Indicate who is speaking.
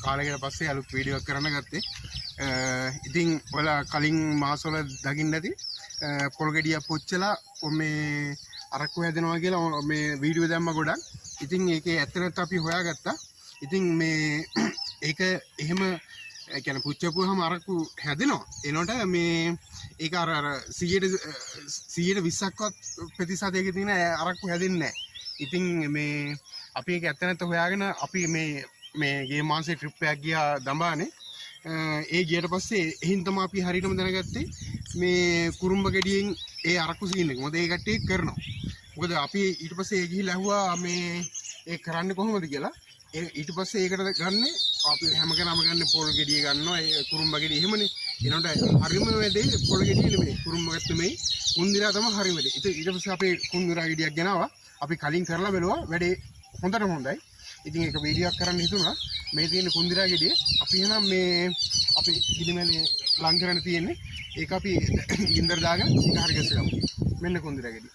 Speaker 1: කාලයකට පස්සේ අලුත් වීඩියෝ එකක් කරන්න ගත්තේ. ඉතින් ඔයාලා කලින් මාසවල දකින්න ඇති පොල් ගෙඩිය පොච්චලා මේ අරක්කු හැදෙනවා කියලා මේ වීඩියෝ දැම්ම ගොඩක්. ඉතින් ඒකේ ඇත්ත නැත්නම් අපි හොයාගත්තා. ඉතින් මේ ඒක එහෙම ඒ කියන්නේ පුච්චපුවාම අරක්කු හැදෙනවා. එනකොට මේ ඒක අර 120ක්වත් ප්‍රතිශතයක තියෙන අරක්කු හැදෙන්නේ නැහැ. ඉතින් මේ අපි ඒක ඇත්ත නැත්නම් හොයාගෙන අපි මේ ගේ මාසේ ට්‍රිප් එකක් ගියා දඹානේ. ඒ ගියට පස්සේ එහින් තමයි අපි හරියටම දැනගත්තේ මේ කුරුම්බ ගෙඩියෙන් ඒ අරක්කු සීන් එක. මොකද ඒ කට්ටිය කරනවා. මොකද අපි ඊට පස්සේ ඒ ගිහිල්ලා ඇහුවා මේ ඒ කරන්නේ කොහොමද කියලා. ඊට පස්සේ ඒකට ගන්නේ අපි හැම කෙනාම ගන්න පොල් ගෙඩිය ගන්නවා ඒ කුරුම්බ ගෙඩිය එහෙමනේ. එනකොට හරිම වැඩේ පොල් ගෙඩිය නෙමෙයි කුරුම්බගත් නෙමෙයි කුන්දිරා තමයි හරිම වැඩේ. ඊට පස්සේ අපි කුන්දිරා ගෙඩියක් ගෙනාවා. අපි කලින් කරලා බලුවා වැඩේ හොඳටම හොඳයි. ඉතින් ඒක වීඩියෝ එකක් කරන්න හිතුණා. මේ තියෙන කුන්දිරා ගෙඩිය අපි එහෙනම් මේ අපි පිළිමලේ ලං කරන්න තියෙන්නේ. ඒක අපි ගින්දර දාගෙන ඒක හරි ගැස්සගමු. මෙන්න කුන්දිරා ගෙඩිය.